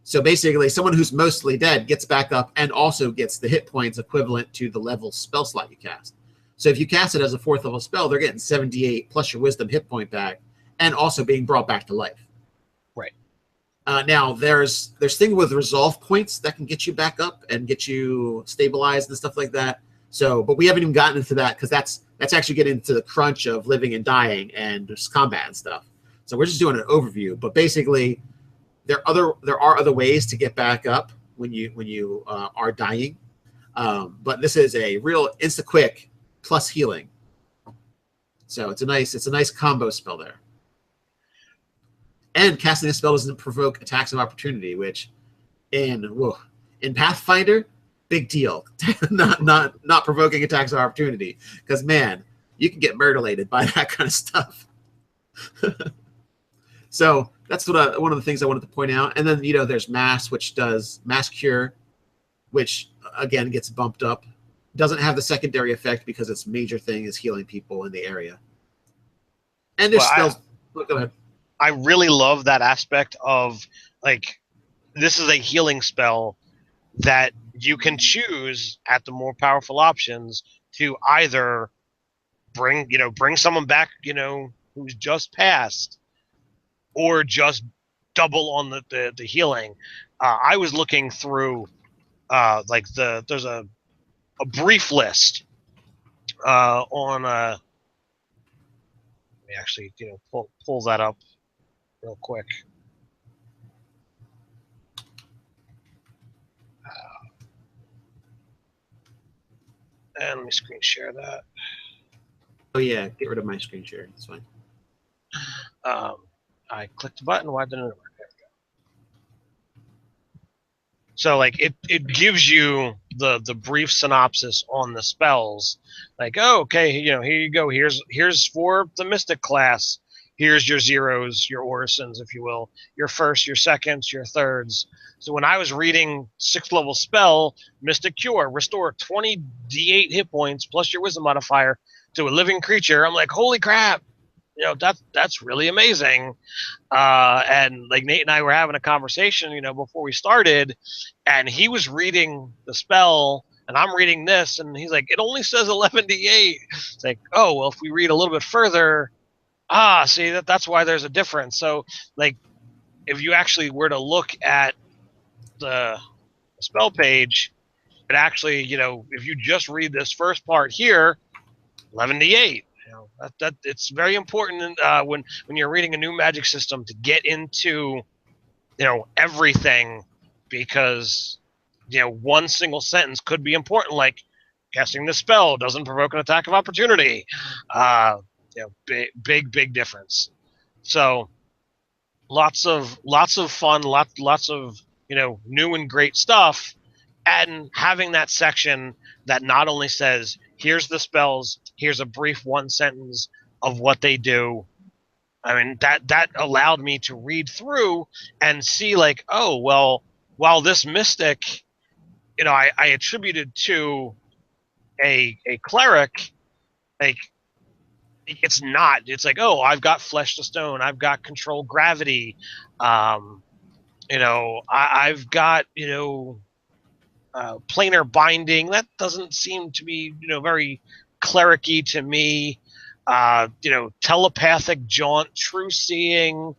B: So basically, someone who's mostly dead gets back up and also gets the hit points equivalent to the level spell slot you cast. So if you cast it as a 4th level spell, they're getting 78 plus your wisdom hit point back, and also being brought back to life.
A: Right.
B: Now there's thing with resolve points that can get you back up and get you stabilized and stuff like that. So, but we haven't even gotten into that, because that's actually getting into the crunch of living and dying and just combat and stuff. So we're just doing an overview. But basically, there are other ways to get back up when you are dying. But this is a real insta-quick plus healing. So it's a nice combo spell there. And casting a spell doesn't provoke attacks of opportunity, which in Pathfinder, big deal. not provoking attacks of opportunity, because man, you can get murderlated by that kind of stuff. So that's what one of the things I wanted to point out. And then there's Mass, which does Mass Cure, which again gets bumped up. Doesn't have the secondary effect because its major thing is healing people in the area. And there's spells. Go ahead.
A: I really love that aspect of, like, this is a healing spell that you can choose at the more powerful options to either bring someone back, who's just passed, or just double on the healing. I was looking through there's a brief list on let me actually pull that up real quick. And let me screen share that.
B: Oh yeah, get rid of my screen share. It's fine.
A: I clicked the button. Why didn't it work? There we go. So like it gives you the brief synopsis on the spells. Like, oh, okay, here you go. Here's for the Mystic class. Here's your zeros, your orisons, if you will, your firsts, your seconds, your thirds. So when I was reading 6th level spell, Mystic Cure, restore 20 D8 hit points plus your wisdom modifier to a living creature, I'm like, holy crap, that's really amazing. And like Nate and I were having a conversation, before we started, and he was reading the spell, and I'm reading this, and he's like, it only says 11 D8. It's like, oh, well, if we read a little bit further, see, that's why there's a difference. So, like, if you actually were to look at the spell page, it actually, if you just read this first part here, 11d8. That it's very important when you're reading a new magic system to get into everything, because one single sentence could be important, like casting this spell doesn't provoke an attack of opportunity. Big difference. So lots of fun, lots of new and great stuff, and having that section that not only says here's the spells, here's a brief one sentence of what they do. I mean, that allowed me to read through and see, like, oh, well, while this mystic, I attributed to a cleric, like, it's not. It's like, oh, I've got flesh to stone, I've got control gravity, I've got planar binding. That doesn't seem to be very cleric-y to me. Telepathic jaunt, true seeing.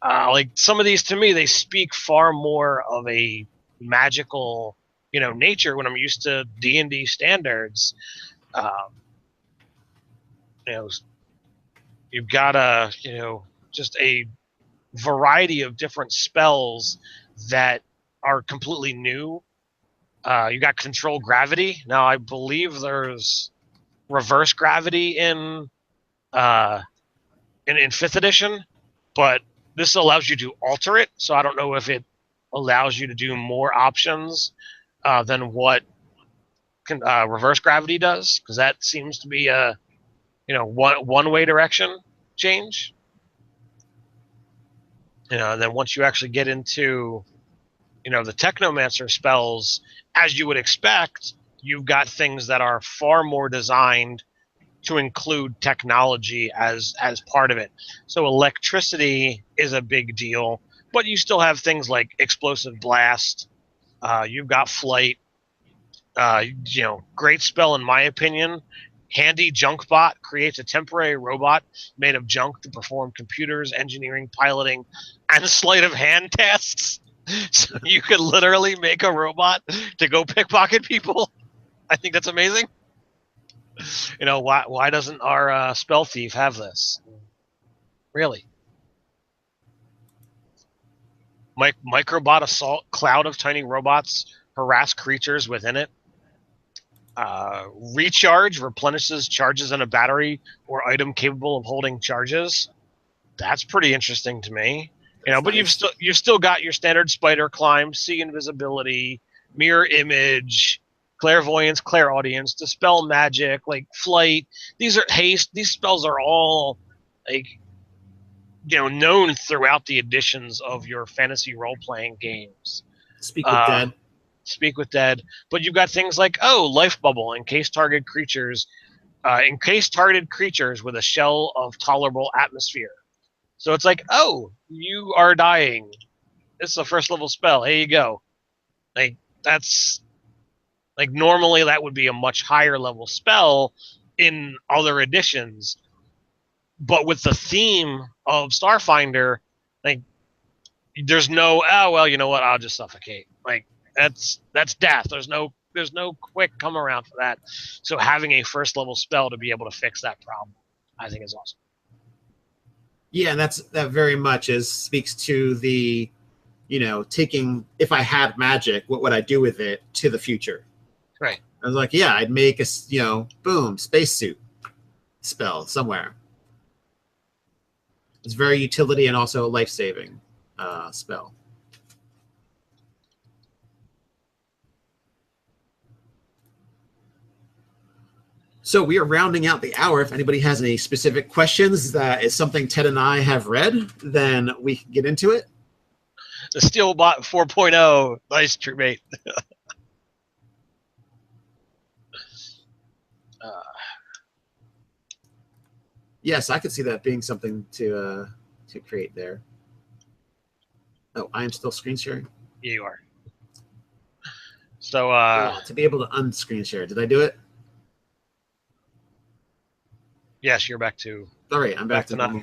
A: Like, some of these, to me, they speak far more of a magical nature when I'm used to D&D standards. You've got just a variety of different spells that are completely new. You got control gravity. Now, I believe there's reverse gravity in 5th edition, but this allows you to alter it. So I don't know if it allows you to do more options than what reverse gravity does, because that seems to be a one-way direction change. And then once you actually get into the Technomancer spells, as you would expect, you've got things that are far more designed to include technology as part of it. So electricity is a big deal, but you still have things like explosive blast. You've got flight. Great spell in my opinion. Handy Junk Bot creates a temporary robot made of junk to perform computers, engineering, piloting, and sleight of hand tasks. So you could literally make a robot to go pickpocket people. I think that's amazing. Why doesn't our spell thief have this? Really? Microbot assault, cloud of tiny robots harass creatures within it. Recharge replenishes charges in a battery or item capable of holding charges. That's pretty interesting to me. You know, but
B: nice.
A: you've still got your standard spider climb, see invisibility, mirror image, clairvoyance, clairaudience, dispel magic, like flight. These are haste. These spells are all like known throughout the editions of your fantasy role playing games.
B: Speak with dead.
A: Speak with dead. But you've got things like life bubble encase targeted creatures with a shell of tolerable atmosphere. So it's like, you are dying. This is a first level spell. Here you go. Like that's like normally that would be a much higher level spell in other editions. But with the theme of Starfinder, like there's no you know what, I'll just suffocate. Like that's death. There's no quick come around for that. So having a first level spell to be able to fix that problem, I think is awesome.
B: Yeah, and that very much speaks to the, taking, if I had magic, what would I do with it to the future?
A: Right.
B: I was like, yeah, I'd make a, boom, spacesuit spell somewhere. It's very utility and also a life-saving spell. So we are rounding out the hour. If anybody has any specific questions that is something Ted and I have read, then we can get into it.
A: The Steelbot 4.0. Nice, True-Mate.
B: Yes, I could see that being something to create there. Oh, I am still screen sharing?
A: Yeah, you are. So
B: to be able to unscreen share. Did I do it?
A: Yes, you're back to.
B: All right, I'm back to normal.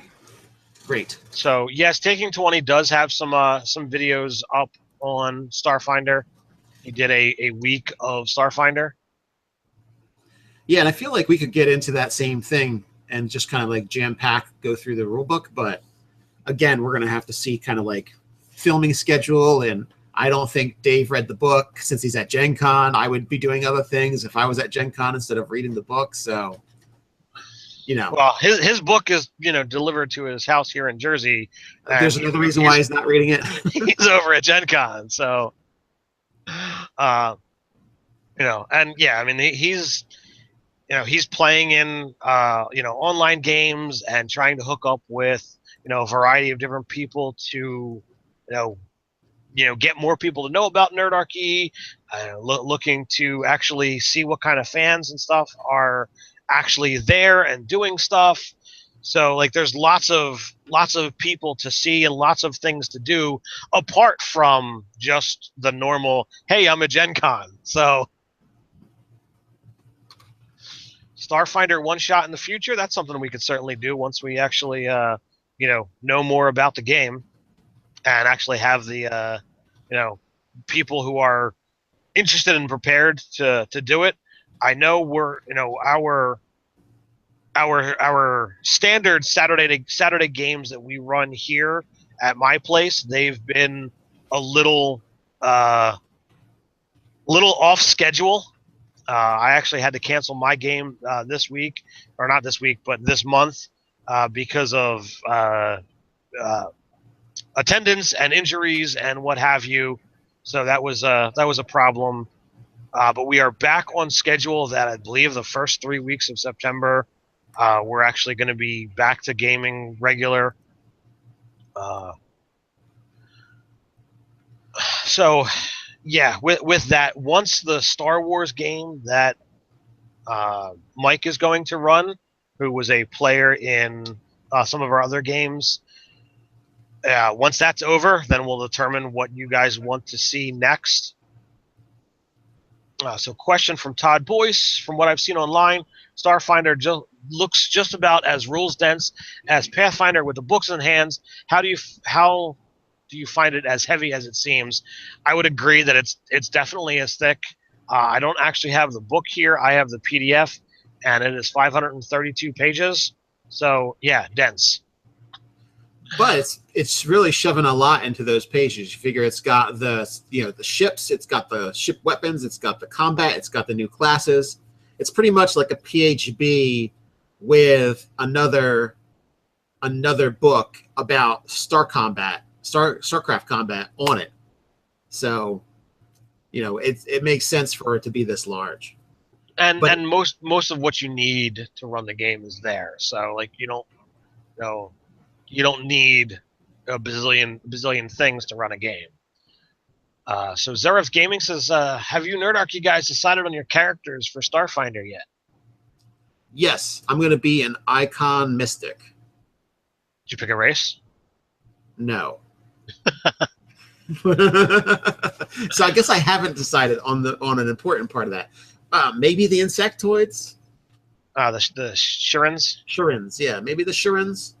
B: Great.
A: So yes, Taking 20 does have some videos up on Starfinder. He did a week of Starfinder.
B: Yeah, and I feel like we could get into that same thing and just kind of like jam pack, go through the rule book. But again, we're going to have to see kind of like filming schedule. And I don't think Dave read the book since he's at Gen Con. I would be doing other things if I was at Gen Con instead of reading the book. So,
A: Well, his book is, delivered to his house here in Jersey.
B: There's another reason why he's not reading it.
A: He's over at Gen Con. So, and yeah, I mean, he's playing in, online games and trying to hook up with, a variety of different people to, get more people to know about Nerdarchy, looking to actually see what kind of fans and stuff are actually there and doing stuff. So like there's lots of people to see and lots of things to do apart from just the normal, hey, I'm a Gen Con. So Starfinder one shot in the future, that's something we could certainly do once we actually know more about the game and actually have the people who are interested and prepared to do it. I know we're our standard Saturday games that we run here at my place, they've been a little off schedule. I actually had to cancel my game this week, or not this week, but this month because of attendance and injuries and what have you. So that was a problem. But we are back on schedule. That I believe the first 3 weeks of September, we're actually going to be back to gaming regular. So, yeah, with that, once the Star Wars game that Mike is going to run, who was a player in some of our other games, once that's over, then we'll determine what you guys want to see next. So question from Todd Boyce. From what I've seen online, Starfinder looks just about as rules dense as Pathfinder with the books in hands. How do you find it as heavy as it seems? I would agree that it's definitely as thick. I don't actually have the book here. I have the PDF, and it is 532 pages. So yeah, dense.
B: But it's really shoving a lot into those pages. You figure it's got the the ships, it's got the ship weapons, it's got the combat, it's got the new classes. It's pretty much like a PHB with another book about Starcraft combat on it. So, it makes sense for it to be this large.
A: And most of what you need to run the game is there. So like you don't need a bazillion things to run a game. So Zareth Gaming says, have you Nerdarchy guys decided on your characters for Starfinder yet?
B: Yes, I'm going to be an Icon Mystic.
A: Did you pick a race?
B: No. So I guess I haven't decided on an important part of that. Maybe the Insectoids?
A: The Shurins?
B: Shurins, yeah. Maybe the Shurins.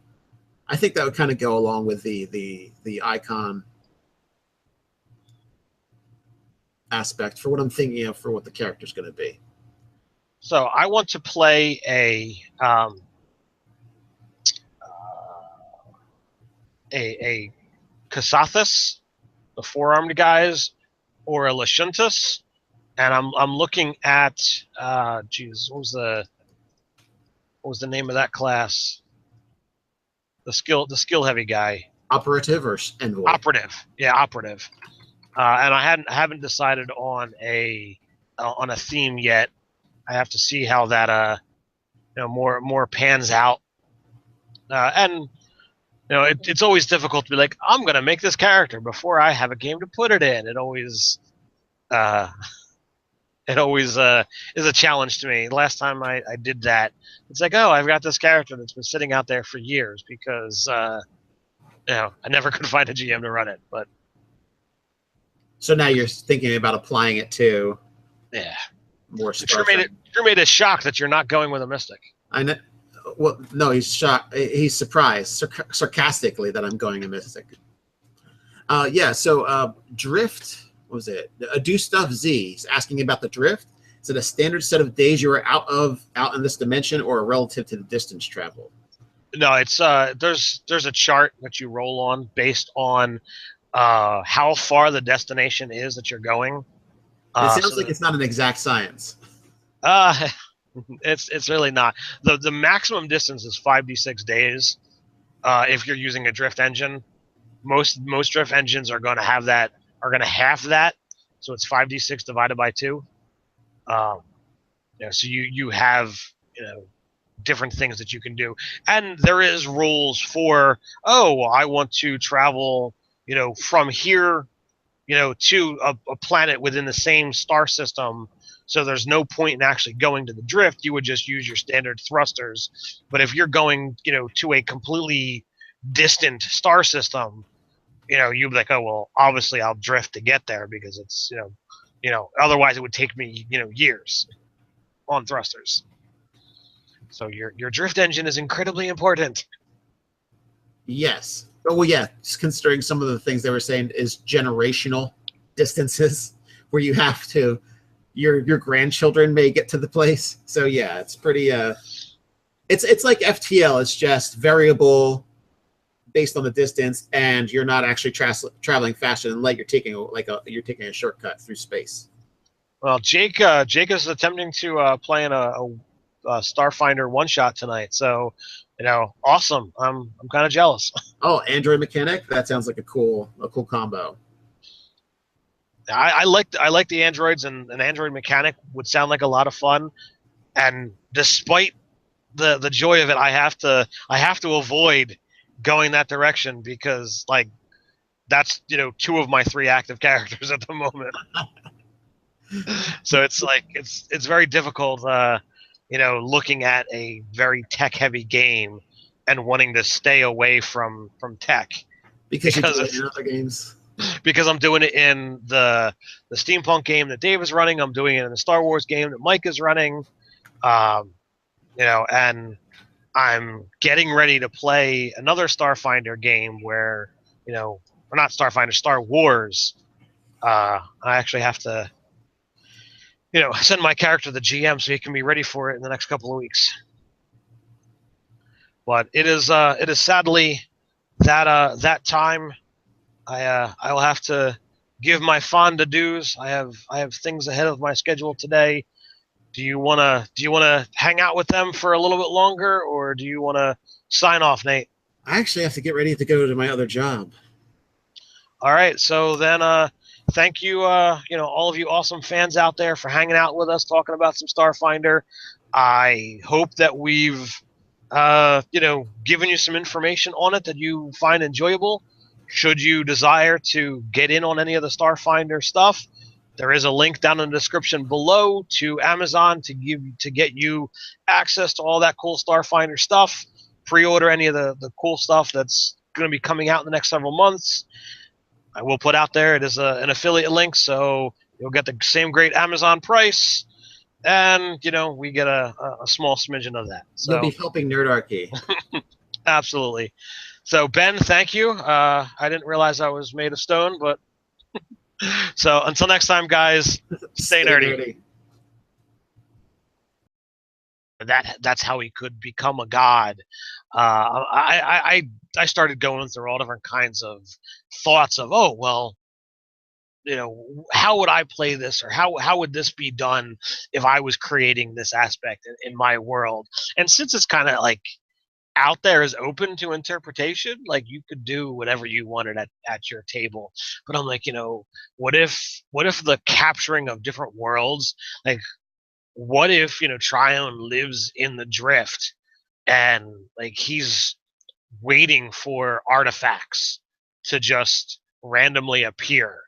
B: I think that would kind of go along with the Icon aspect for what I'm thinking of for what the character's going to be.
A: So I want to play a Kasathas, the four-armed guys, or a Lashuntas, and I'm looking at what was the name of that class? The skill heavy guy.
B: Operative or envoy? Operative.
A: Yeah, operative. And I haven't decided on a theme yet. I have to see how that more pans out. And it's always difficult to be like, I'm gonna make this character before I have a game to put it in. It always is a challenge to me. Last time I did that, it's like, oh, I've got this character that's been sitting out there for years because I never could find a GM to run it. But
B: so now you're thinking about applying it to more.
A: Sure made a shock that you're not going with a Mystic.
B: I know. Well, no, he's shocked. He's surprised sarcastically that I'm going a Mystic. So Drift. What was it? Do Stuff Z is asking about the drift. Is it a standard set of days you are out in this dimension, or relative to the distance traveled?
A: No, it's there's a chart that you roll on based on how far the destination is that you're going.
B: It sounds like it's not an exact science.
A: It's really not. The maximum distance is 5d6 days. If you're using a drift engine, most drift engines are going to have that. Are going to half that, so it's 5d6 divided by 2. So you have different things that you can do, and there is rules for I want to travel from here to a planet within the same star system. So there's no point in actually going to the drift. You would just use your standard thrusters. But if you're going to a completely distant star system, you'd be like, oh, well, obviously I'll drift to get there because it's, otherwise it would take me, years on thrusters. So your drift engine is incredibly important.
B: Yes. Oh, well, yeah. Just considering some of the things they were saying is generational distances where you have to, your grandchildren may get to the place. So yeah, it's pretty, it's like FTL. It's just variable based on the distance, and you're not actually traveling faster than light. You're taking a shortcut through space. Well,
A: Jake is attempting to play in a Starfinder one-shot tonight, so awesome. I'm kind of jealous.
B: Oh, Android mechanic? That sounds like a cool combo.
A: I like the androids, and an android mechanic would sound like a lot of fun. And despite the joy of it, I have to avoid going that direction because that's 2 of my 3 active characters at the moment. So it's it's very difficult looking at a very tech heavy game and wanting to stay away from tech
B: because you do it in other games.
A: Because I'm doing it in the steampunk game that Dave is running, I'm doing it in the Star Wars game that Mike is running, and I'm getting ready to play another Starfinder game where, or not Starfinder, Star Wars. I actually have to, send my character to the GM so he can be ready for it in the next couple of weeks. But it is sadly that time, I will have to give my fond adieus. I have things ahead of my schedule today. Do you wanna hang out with them for a little bit longer, or do you wanna sign off, Nate?
B: I actually have to get ready to go to my other job.
A: All right, so then thank you, all of you awesome fans out there for hanging out with us, talking about some Starfinder. I hope that we've given you some information on it that you find enjoyable. Should you desire to get in on any of the Starfinder stuff, there is a link down in the description below to Amazon to get you access to all that cool Starfinder stuff. Pre-order any of the cool stuff that's going to be coming out in the next several months. I will put out there, it is an affiliate link, so you'll get the same great Amazon price, and we get a small smidgen of that. So
B: you'll be helping Nerdarchy.
A: Absolutely. So Ben, thank you. I didn't realize I was made of stone, but so until next time, guys, stay nerdy. That's how he could become a god. I started going through all different kinds of thoughts of, oh well, how would I play this, or how would this be done if I was creating this aspect in my world? And since it's kind of like out there is open to interpretation, like you could do whatever you wanted at your table. But I'm like, what if the capturing of different worlds, like what if Tryon lives in the drift and like he's waiting for artifacts to just randomly appear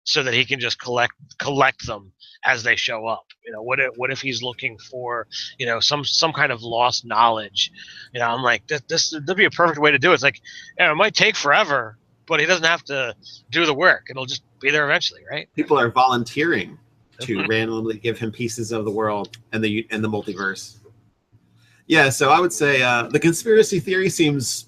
A: so that he can just collect them as they show up. What if he's looking for some kind of lost knowledge? I'm like, that'd be a perfect way to do it. It's like, it might take forever, but he doesn't have to do the work. It'll just be there eventually, right?
B: People are volunteering to randomly give him pieces of the world and the multiverse. Yeah, so I would say the conspiracy theory seems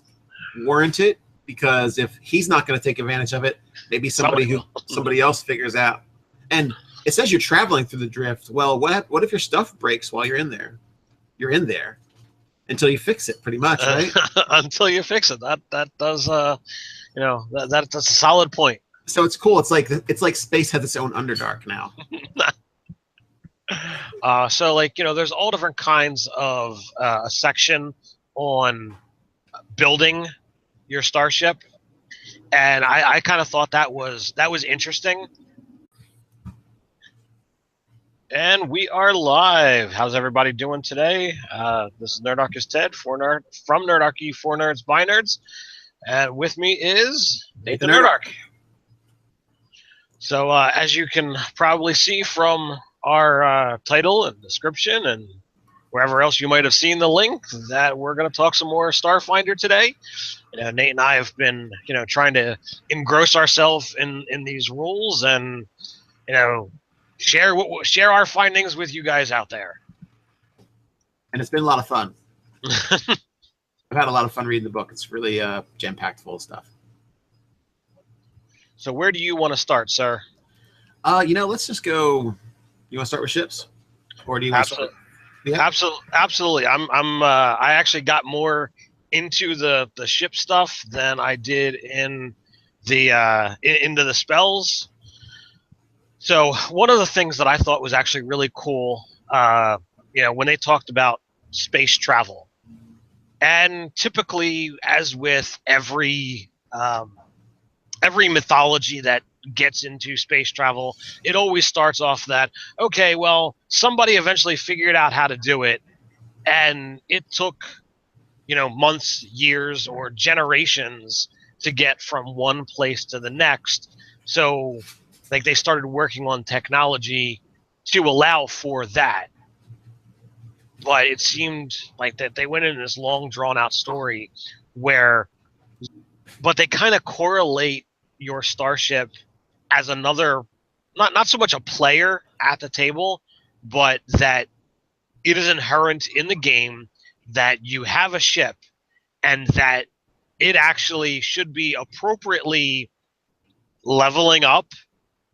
B: warranted, because if he's not going to take advantage of it, maybe somebody else figures out. And it says you're traveling through the drift. Well, what if your stuff breaks while you're in there? You're in there until you fix it, pretty much, right?
A: Until you fix it. That does that's a solid point.
B: So it's cool. It's like space has its own Underdark now.
A: So there's all different kinds of a section on building your starship, and I kind of thought that was interesting. And we are live. How's everybody doing today? This is Nerdarchy Ted from Nerdarchy for Nerds by Nerds, and with me is Nathan Nerdarch. So as you can probably see from our title and description and wherever else you might have seen the link, that we're going to talk some more Starfinder today. Nate and I have been trying to engross ourselves in these rules and share our findings with you guys out there.
B: And it's been a lot of fun. I've had a lot of fun reading the book. It's really jam-packed full of stuff.
A: So where do you want to start, sir?
B: Let's just go. You want to start with ships, or do you want to start?
A: Yeah. Absolutely. I actually got more into the ship stuff than I did in the into the spells. So one of the things that I thought was actually really cool, when they talked about space travel, and typically, as with every mythology that gets into space travel, it always starts off that, okay, well, somebody eventually figured out how to do it, and it took months, years, or generations to get from one place to the next. So they started working on technology to allow for that. But it seemed like that they went in this long drawn out story but they kind of correlate your starship as another, not so much a player at the table, but that it is inherent in the game that you have a ship and that it actually should be appropriately leveling up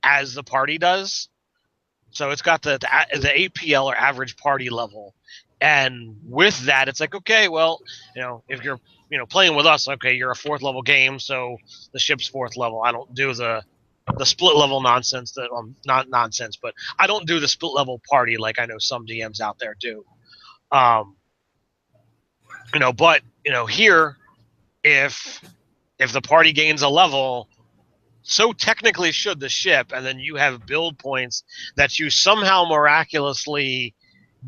A: as the party does. So it's got the APL, or average party level, And with that, it's like, okay, well, if you're playing with us, okay, you're a 4th level game, so the ship's 4th level. I don't do the split level nonsense that not nonsense, but I don't do the split level party like I know some DMs out there do. But here, if the party gains a level, so technically should the ship, and then you have build points that you somehow miraculously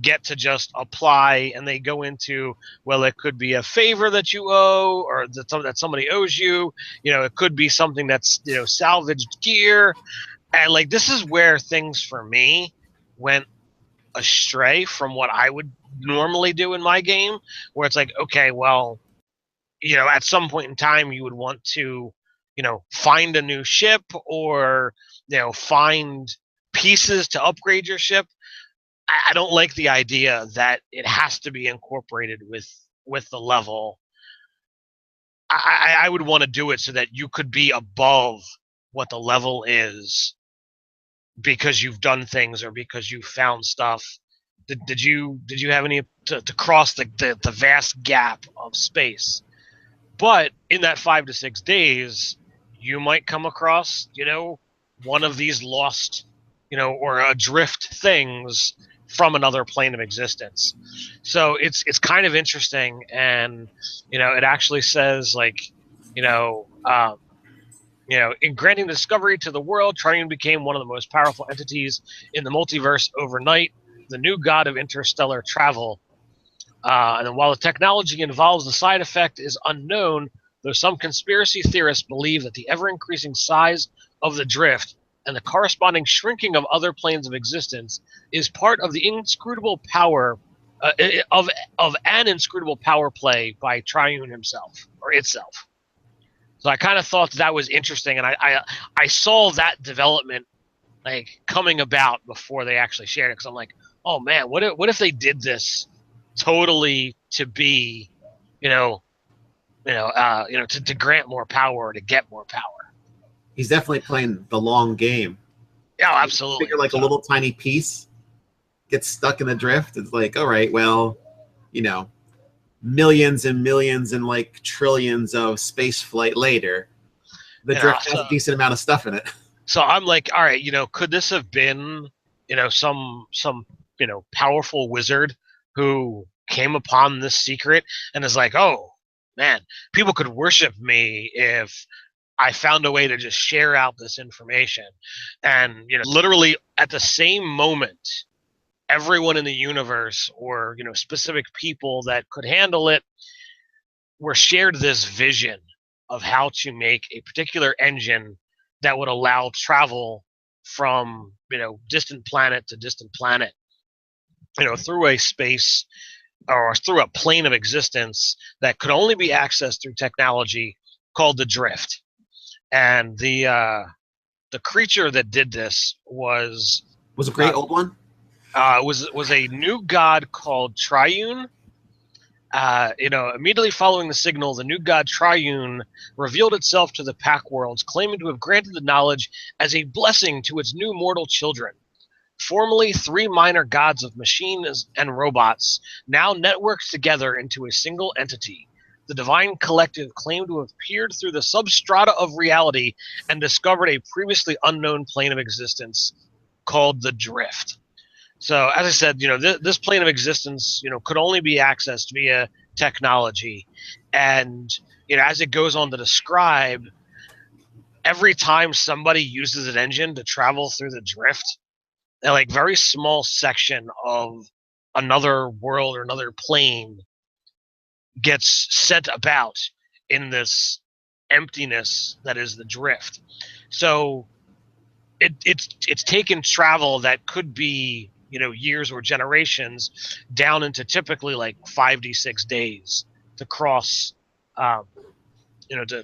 A: get to just apply, and they go into, well, it could be a favor that you owe, or that somebody owes you. It could be something that's salvaged gear, and like this is where things for me went astray from what I would normally do in my game, where it's like, okay, well, at some point in time you would want to find a new ship, or find pieces to upgrade your ship. I don't like the idea that it has to be incorporated with the level. I would want to do it so that you could be above what the level is because you've done things or because you found stuff. Did you have any to cross the vast gap of space? But in that 5 to 6 days, you might come across one of these lost or adrift things from another plane of existence. So it's kind of interesting, and it actually says, like, in granting discovery to the world, Triune became one of the most powerful entities in the multiverse overnight, the new god of interstellar travel. And then while the technology involves, the side effect is unknown, though some conspiracy theorists believe that the ever-increasing size of the drift and the corresponding shrinking of other planes of existence is part of the inscrutable power of an inscrutable power play by Triune himself or itself. So I kind of thought that was interesting, and I saw that development like coming about before they actually shared it, because I'm like, oh man, what if they did this totally to be, to grant more power or to get more power.
B: He's definitely playing the long game.
A: Yeah, absolutely.
B: Figure like a little tiny piece gets stuck in the drift. It's like, all right, well, millions and millions and like trillions of space flight later, the drift has a decent amount of stuff in it.
A: So I'm like, all right, could this have been, some powerful wizard who came upon this secret and is like, oh man, people could worship me if I found a way to just share out this information. And literally at the same moment, everyone in the universe, or specific people that could handle it, were shared this vision of how to make a particular engine that would allow travel from distant planet to distant planet, through a space or through a plane of existence that could only be accessed through technology called the drift. And the creature that did this was
B: a great old one.
A: Was a new god called Triune. Immediately following the signal, the new god Triune revealed itself to the Pack Worlds, claiming to have granted the knowledge as a blessing to its new mortal children. Formerly 3 minor gods of machines and robots, now networked together into a single entity. The Divine Collective claimed to have peered through the substrata of reality and discovered a previously unknown plane of existence called the Drift. So, as I said, this plane of existence, could only be accessed via technology. And, as it goes on to describe, every time somebody uses an engine to travel through the drift, a like very small section of another world or another plane gets sent about in this emptiness that is the drift. So it's taken travel that could be years or generations down into typically like 5 to 6 days to cross to